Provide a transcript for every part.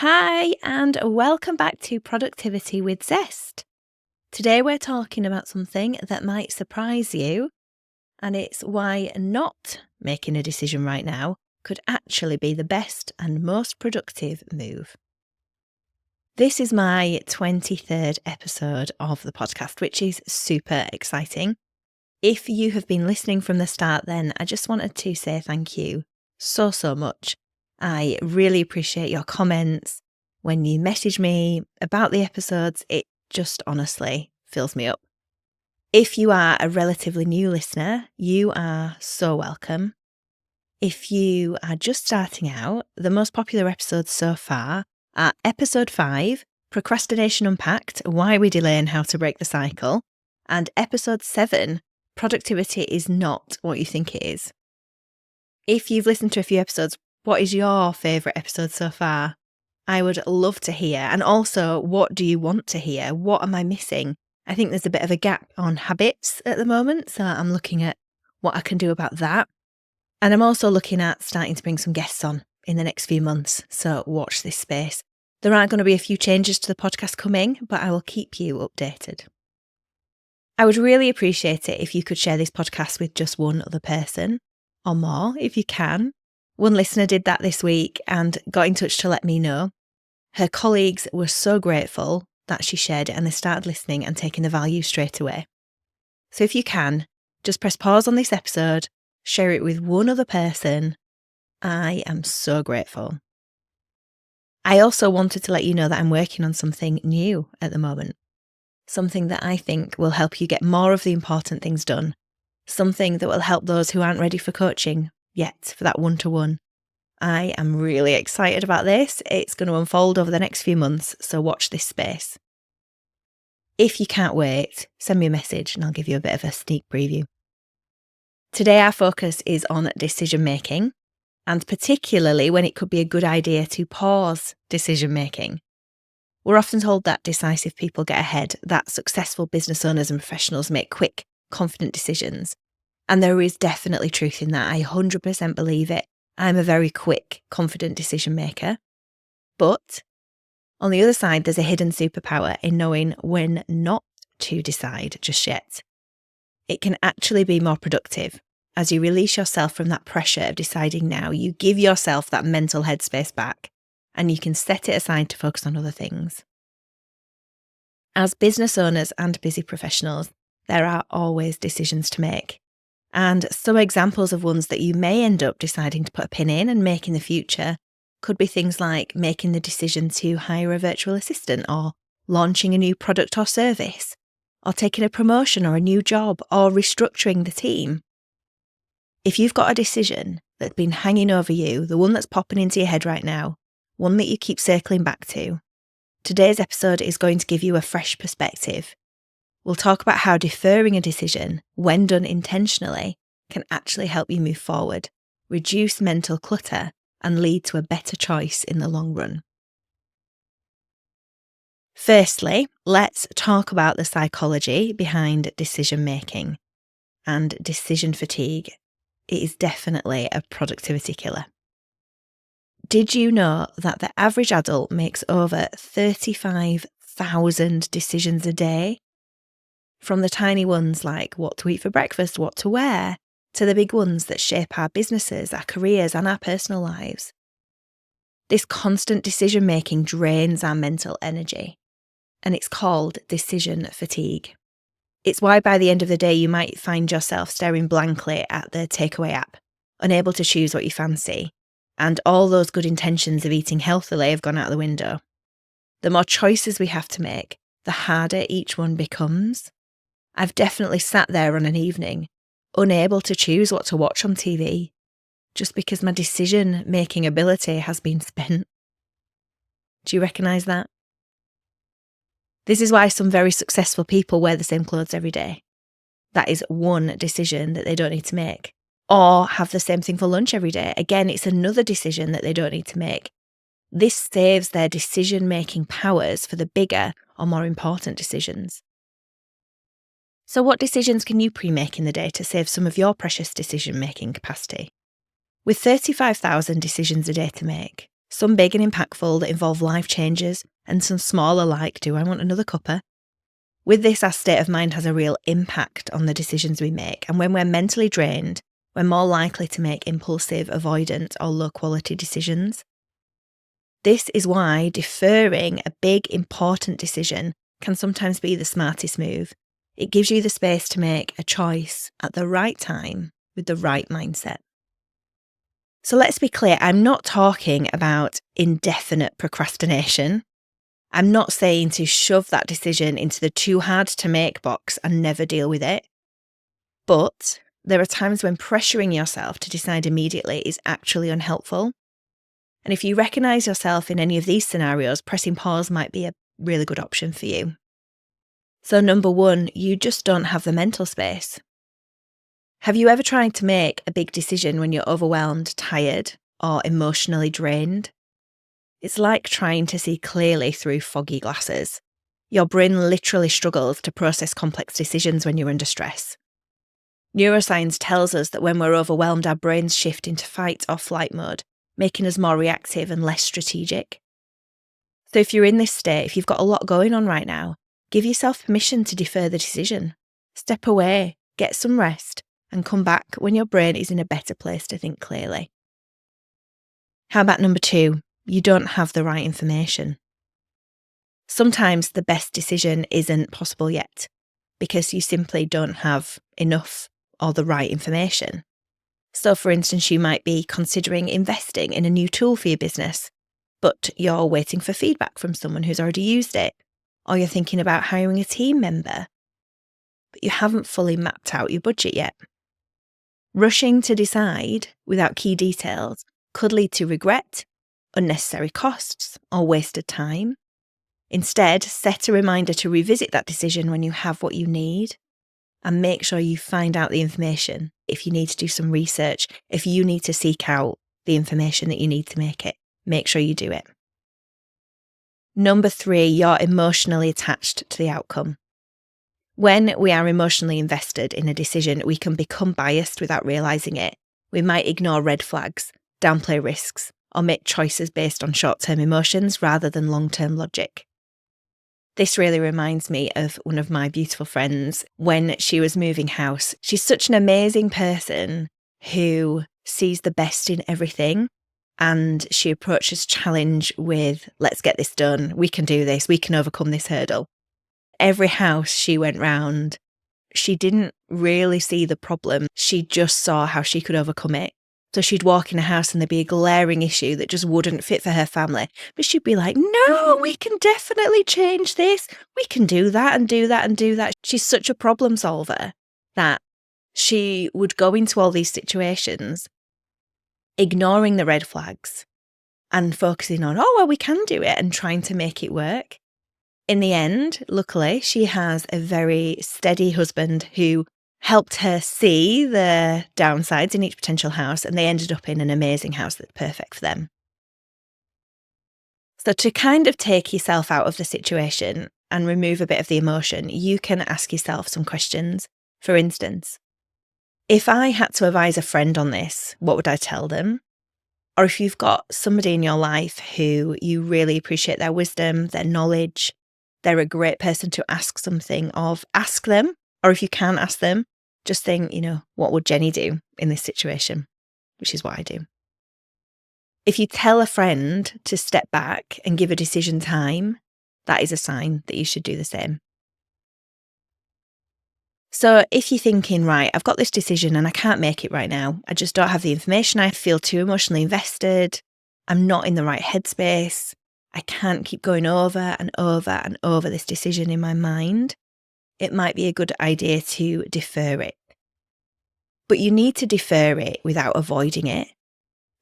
Hi, and welcome back to Productivity with Zest. Today we're talking about something that might surprise you, and it's why not making a decision right now could actually be the best and most productive move. This is my 23rd episode of the podcast, which is super exciting. If you have been listening from the start, then I just wanted to say thank you so much. I really appreciate your comments. When you message me about the episodes, it just honestly fills me up. If you are a relatively new listener, you are so welcome. If you are just starting out, the most popular episodes so far are episode 5, Procrastination Unpacked, Why We Delay and How to Break the Cycle, and episode 7, Productivity is Not What You Think It Is. If you've listened to a few episodes, what is your favourite episode so far? I would love to hear. And also, what do you want to hear? What am I missing? I think there's a bit of a gap on habits at the moment, so I'm looking at what I can do about that. And I'm also looking at starting to bring some guests on in the next few months, so watch this space. There are going to be a few changes to the podcast coming, but I will keep you updated. I would really appreciate it if you could share this podcast with just one other person, or more if you can. One listener did that this week and got in touch to let me know. Her colleagues were so grateful that she shared it and they started listening and taking the value straight away. So if you can, just press pause on this episode, share it with one other person. I am so grateful. I also wanted to let you know that I'm working on something new at the moment. Something that I think will help you get more of the important things done. Something that will help those who aren't ready for coaching yet, for that one-to-one. I am really excited about this. It's going to unfold over the next few months, so watch this space. If you can't wait, send me a message and I'll give you a bit of a sneak preview. Today our focus is on decision making, and particularly when it could be a good idea to pause decision making. We're often told that decisive people get ahead, that successful business owners and professionals make quick, confident decisions. And there is definitely truth in that. I 100% believe it. I'm a very quick, confident decision maker. But on the other side, there's a hidden superpower in knowing when not to decide just yet. It can actually be more productive. As you release yourself from that pressure of deciding now, you give yourself that mental headspace back and you can set it aside to focus on other things. As business owners and busy professionals, there are always decisions to make. And some examples of ones that you may end up deciding to put a pin in and make in the future could be things like making the decision to hire a virtual assistant, or launching a new product or service, or taking a promotion or a new job, or restructuring the team. If you've got a decision that's been hanging over you, the one that's popping into your head right now, one that you keep circling back to, today's episode is going to give you a fresh perspective. We'll talk about how deferring a decision, when done intentionally, can actually help you move forward, reduce mental clutter, and lead to a better choice in the long run. Firstly, let's talk about the psychology behind decision making and decision fatigue. It is definitely a productivity killer. Did you know that the average adult makes over 35,000 decisions a day? From the tiny ones like what to eat for breakfast, what to wear, to the big ones that shape our businesses, our careers, and our personal lives. This constant decision making drains our mental energy, and it's called decision fatigue. It's why by the end of the day you might find yourself staring blankly at the takeaway app, unable to choose what you fancy, and all those good intentions of eating healthily have gone out the window. The more choices we have to make, the harder each one becomes. I've definitely sat there on an evening, unable to choose what to watch on TV, just because my decision-making ability has been spent. Do you recognise that? This is why some very successful people wear the same clothes every day. That is one decision that they don't need to make. Or have the same thing for lunch every day. Again, it's another decision that they don't need to make. This saves their decision-making powers for the bigger or more important decisions. So what decisions can you pre-make in the day to save some of your precious decision-making capacity? With 35,000 decisions a day to make, Some big and impactful that involve life changes, and some smaller like, do I want another cuppa? With this, our state of mind has a real impact on the decisions we make, and when we're mentally drained, we're more likely to make impulsive, avoidant, or low-quality decisions. This is why deferring a big, important decision can sometimes be the smartest move. It gives you the space to make a choice at the right time with the right mindset. So let's be clear, I'm not talking about indefinite procrastination. I'm not saying to shove that decision into the too hard to make box and never deal with it. But there are times when pressuring yourself to decide immediately is actually unhelpful. And if you recognise yourself in any of these scenarios, pressing pause might be a really good option for you. So number one, you just don't have the mental space. Have you ever tried to make a big decision when you're overwhelmed, tired, or emotionally drained? It's like trying to see clearly through foggy glasses. Your brain literally struggles to process complex decisions when you're under stress. Neuroscience tells us that when we're overwhelmed, our brains shift into fight or flight mode, making us more reactive and less strategic. So if you're in this state, if you've got a lot going on right now, give yourself permission to defer the decision. Step away, get some rest, and come back when your brain is in a better place to think clearly. How about number two? You don't have the right information. Sometimes the best decision isn't possible yet because you simply don't have enough or the right information. So for instance, you might be considering investing in a new tool for your business, but you're waiting for feedback from someone who's already used it, or you're thinking about hiring a team member, but you haven't fully mapped out your budget yet. Rushing to decide without key details could lead to regret, unnecessary costs, or wasted time. Instead, set a reminder to revisit that decision when you have what you need, and make sure you find out the information. If you need to do some research, if you need to seek out the information that you need to make it, make sure you do it. Number three, you're emotionally attached to the outcome. When we are emotionally invested in a decision, we can become biased without realising it. We might ignore red flags, downplay risks, or make choices based on short-term emotions rather than long-term logic. This really reminds me of one of my beautiful friends when she was moving house. She's such an amazing person who sees the best in everything, and she approaches challenge with, let's get this done, we can do this, we can overcome this hurdle. Every house she went round, she didn't really see the problem. She just saw how she could overcome it. So she'd walk in a house and there'd be a glaring issue that just wouldn't fit for her family. But she'd be like, no, we can definitely change this. We can do that and do that and do that. She's such a problem solver that she would go into all these situations, ignoring the red flags and focusing on, oh, well, we can do it, and trying to make it work. In the end, luckily, she has a very steady husband who helped her see the downsides in each potential house, and they ended up in an amazing house that's perfect for them. So to kind of take yourself out of the situation and remove a bit of the emotion, you can ask yourself some questions. For instance, if I had to advise a friend on this, what would I tell them? Or if you've got somebody in your life who you really appreciate their wisdom, their knowledge, they're a great person to ask something of, ask them. Or if you can't ask them, just think, what would Jenny do in this situation? Which is what I do. If you tell a friend to step back and give a decision time, that is a sign that you should do the same. So if you're thinking, right, I've got this decision and I can't make it right now, I just don't have the information, I feel too emotionally invested, I'm not in the right headspace, I can't keep going over and over and over this decision in my mind, it might be a good idea to defer it. But you need to defer it without avoiding it.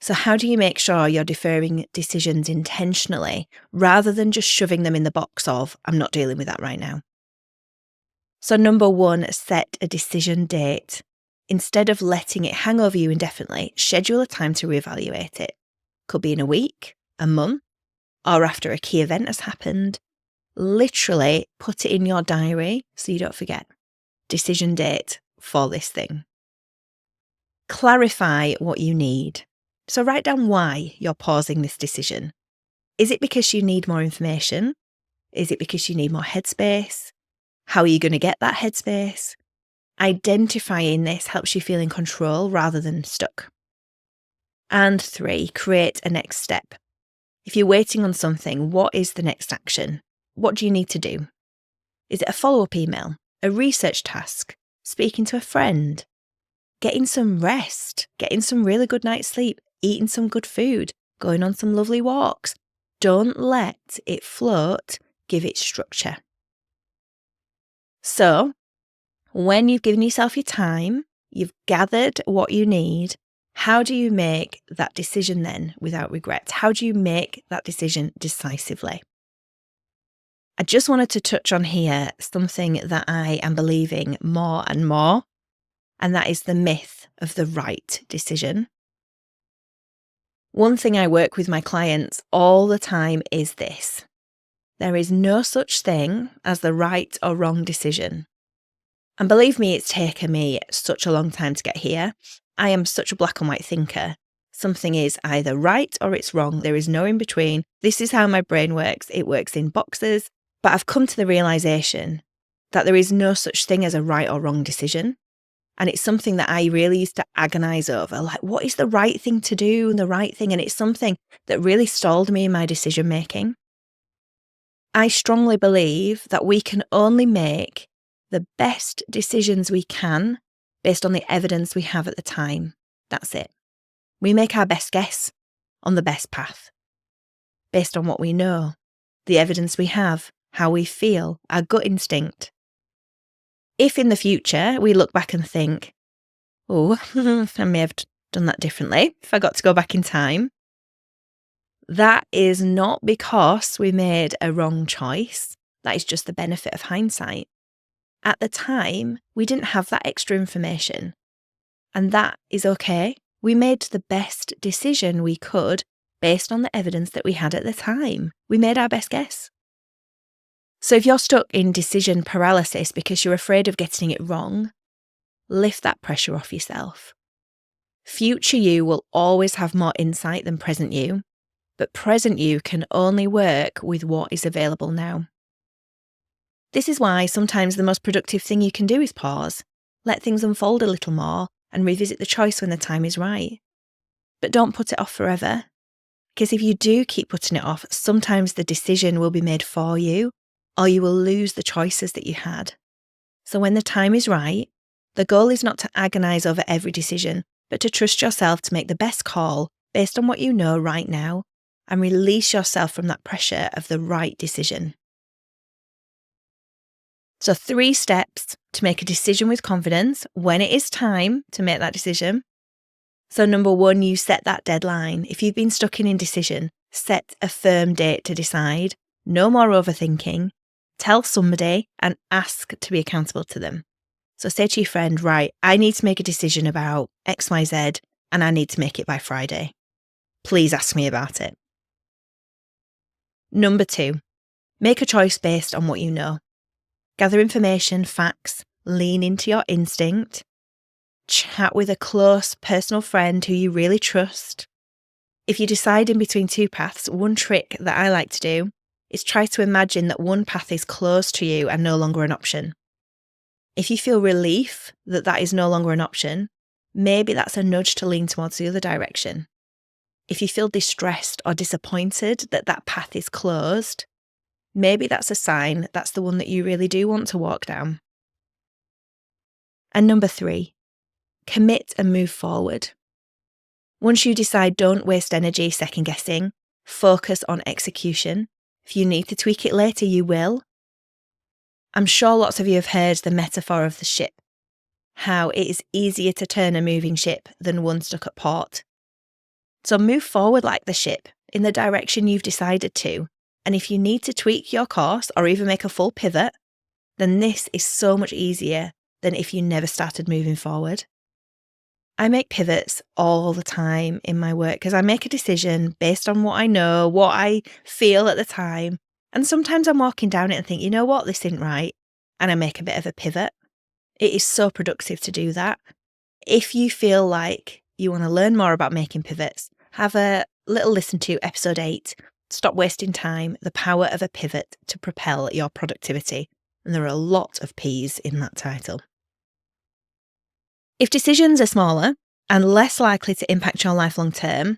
So how do you make sure you're deferring decisions intentionally rather than just shoving them in the box of, I'm not dealing with that right now? So number one, set a decision date. Instead of letting it hang over you indefinitely, schedule a time to reevaluate it. Could be in a week, a month, or after a key event has happened. Literally put it in your diary so you don't forget. Decision date for this thing. Clarify what you need. So write down why you're pausing this decision. Is it because you need more information? Is it because you need more headspace? How are you going to get that headspace? Identifying this helps you feel in control rather than stuck. And 3, create a next step. If you're waiting on something, what is the next action? What do you need to do? Is it a follow-up email, a research task, speaking to a friend, getting some rest, getting some really good night's sleep, eating some good food, going on some lovely walks? Don't let it float, give it structure. So, when you've given yourself your time, you've gathered what you need, how do you make that decision then without regret? How do you make that decision decisively? I just wanted to touch on here something that I am believing more and more, and that is the myth of the right decision. One thing I work with my clients all the time is this. There is no such thing as the right or wrong decision. And believe me, it's taken me such a long time to get here. I am such a black and white thinker. Something is either right or it's wrong. There is no in between. This is how my brain works. It works in boxes. But I've come to the realization that there is no such thing as a right or wrong decision. And it's something that I really used to agonize over. Like, what is the right thing to do and the right thing? And it's something that really stalled me in my decision making. I strongly believe that we can only make the best decisions we can based on the evidence we have at the time. That's it. We make our best guess on the best path based on what we know, the evidence we have, how we feel, our gut instinct. If in the future we look back and think, oh, I may have done that differently if I got to go back in time, that is not because we made a wrong choice. That is just the benefit of hindsight. At the time, we didn't have that extra information. And that is okay. We made the best decision we could based on the evidence that we had at the time. We made our best guess. So if you're stuck in decision paralysis because you're afraid of getting it wrong, lift that pressure off yourself. Future you will always have more insight than present you, but present you can only work with what is available now. This is why sometimes the most productive thing you can do is pause, let things unfold a little more, and revisit the choice when the time is right. But don't put it off forever, because if you do keep putting it off, sometimes the decision will be made for you, or you will lose the choices that you had. So when the time is right, the goal is not to agonize over every decision, but to trust yourself to make the best call based on what you know right now, and release yourself from that pressure of the right decision. So 3 steps to make a decision with confidence when it is time to make that decision. So number 1, you set that deadline. If you've been stuck in indecision, set a firm date to decide. No more overthinking. Tell somebody and ask to be accountable to them. So say to your friend, right, I need to make a decision about XYZ and I need to make it by Friday. Please ask me about it. Number 2, make a choice based on what you know. Gather information, facts, lean into your instinct, chat with a close personal friend who you really trust. If you decide in between 2 paths, one trick that I like to do is try to imagine that one path is close to you and no longer an option. If you feel relief that that is no longer an option, maybe that's a nudge to lean towards the other direction. If you feel distressed or disappointed that that path is closed, maybe that's a sign that's the one that you really do want to walk down. And number 3, commit and move forward. Once you decide, don't waste energy second guessing, focus on execution. If you need to tweak it later, you will. I'm sure lots of you have heard the metaphor of the ship, how it is easier to turn a moving ship than one stuck at port. So move forward like the ship, in the direction you've decided to. And if you need to tweak your course or even make a full pivot, then this is so much easier than if you never started moving forward. I make pivots all the time in my work because I make a decision based on what I know, what I feel at the time. And sometimes I'm walking down it and think, you know what, this isn't right. And I make a bit of a pivot. It is so productive to do that. If you feel like you want to learn more about making pivots, have a little listen to episode 8, Stop Wasting Time, the Power of a Pivot to Propel Your Productivity. And there are a lot of P's in that title. If decisions are smaller and less likely to impact your life long term,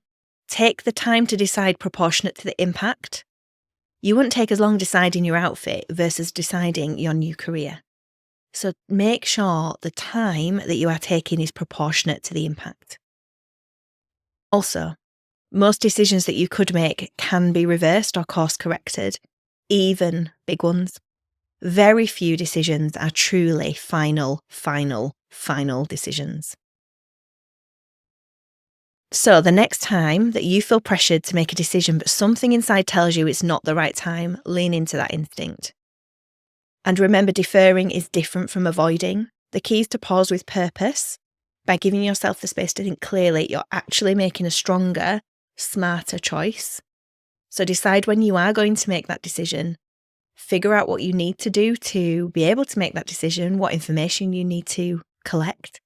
take the time to decide proportionate to the impact. You wouldn't take as long deciding your outfit versus deciding your new career. So make sure the time that you are taking is proportionate to the impact. Also, most decisions that you could make can be reversed or course corrected, even big ones. Very few decisions are truly final decisions. So the next time that you feel pressured to make a decision, but something inside tells you it's not the right time, lean into that instinct. And remember, deferring is different from avoiding. The key is to pause with purpose. By giving yourself the space to think clearly, you're actually making a stronger, smarter choice. So decide when you are going to make that decision. Figure out what you need to do to be able to make that decision, what information you need to collect,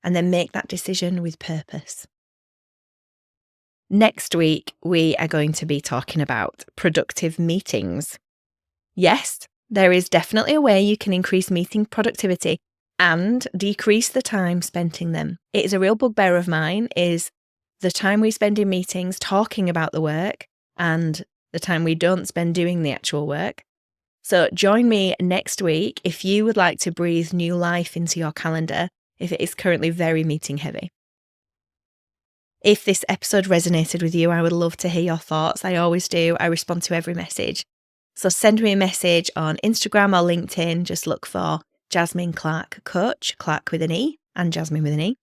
and then make that decision with purpose. Next week, we are going to be talking about productive meetings. Yes, there is definitely a way you can increase meeting productivity and decrease the time spent in them. It is a real bugbear of mine is the time we spend in meetings talking about the work and the time we don't spend doing the actual work. So join me next week if you would like to breathe new life into your calendar if it is currently very meeting heavy. If this episode resonated with you, I would love to hear your thoughts. I always do. I respond to every message. So send me a message on Instagram or LinkedIn. Just look for Jasmine Clark Coach, Clark with an E and Jasmine with an E.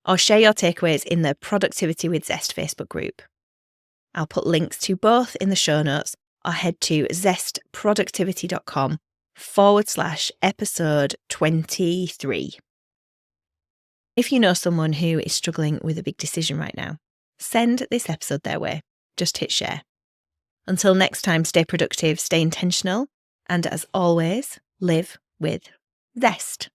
Or share your takeaways in the Productivity with Zest Facebook group. I'll put links to both in the show notes or head to zestproductivity.com/episode 23. If you know someone who is struggling with a big decision right now, send this episode their way. Just hit share. Until next time, stay productive, stay intentional, and as always, live with zest.